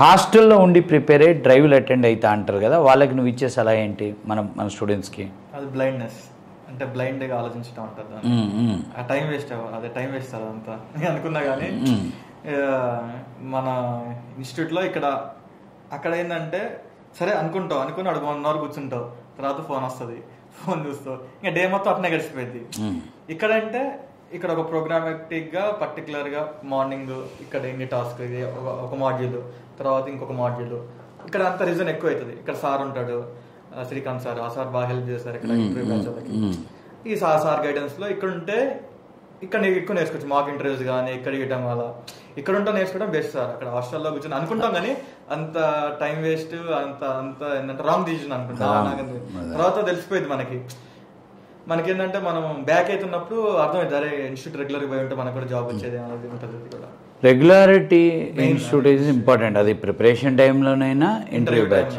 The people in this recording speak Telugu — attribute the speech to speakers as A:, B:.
A: హాస్టల్లో ఉండి ప్రిపేర్ అయ్యి డ్రైవ్లు అటెండ్ అవుతా అంటారు కదా, వాళ్ళకి నువ్వు ఇచ్చే సలహా ఏంటి మన స్టూడెంట్స్కి?
B: అది బ్లైండ్నెస్, అంటే బ్లైండ్గా ఆలోచించడం ఉంటుంది. ఆ టైం వేస్ట్ అదే టైం వేస్ట్ అదంతా అనుకున్నా కానీ మన ఇన్స్టిట్యూట్లో అక్కడ ఏంటంటే సరే అనుకుని అడుగు 1 hour కూర్చుంటావు, తర్వాత ఫోన్ వస్తుంది, ఫోన్ చూస్తావు, ఇంకా డే మొత్తం అట్నే గడిచిపోయింది. ఇక్కడ ఒక ప్రోగ్రామాటిక్గా పర్టికులర్గా మార్నింగ్ ఇక్కడ ఎన్ని టాస్క్, ఇది ఒక మాడ్యూల్, తర్వాత ఇంకొక మాడ్యూల్, ఇక్కడ అంత రీజన్ ఎక్కువ అవుతుంది. ఇక్కడ సార్ ఉంటాడు, శ్రీకాంత్ సార్, ఆ సార్ బాగా హెల్ప్ చేస్తారు ఇక్కడ ఇంటర్వ్యూ బ్యాచ్లకి. ఈ సార్ గైడెన్స్లో ఇక్కడ నీకు ఎక్కువ నేర్చుకోవచ్చు. మాక్ ఇంటర్వ్యూస్ కానీ ఇక్కడ ఇవ్వడం వల్ల ఇక్కడ ఉంటే నేర్చుకోవడం బెస్ట్ సార్. అక్కడ హాస్టల్లో కూర్చొని అనుకుంటాం కానీ అంత టైం వేస్ట్, అంత ఏంటంటే రాంగ్ డిసిజన్ అనుకుంటాం. తర్వాత తెలిసిపోయింది మనకేంటంటే మనం బ్యాక్ అవుతున్నప్పుడు అర్థమైంది, అరే ఇన్స్టిట్యూట్ రెగ్యులర్గా పోయి ఉంటే మనకు కూడా జాబ్ వచ్చేది అనేది ఉంటుంది. కూడా
A: రెగ్యులారిటీ ఇన్స్టిట్యూట్ ఈజ్ ఇంపార్టెంట్, అది ప్రిపరేషన్ టైంలోనైనా ఇంటర్వ్యూ బ్యాచ్.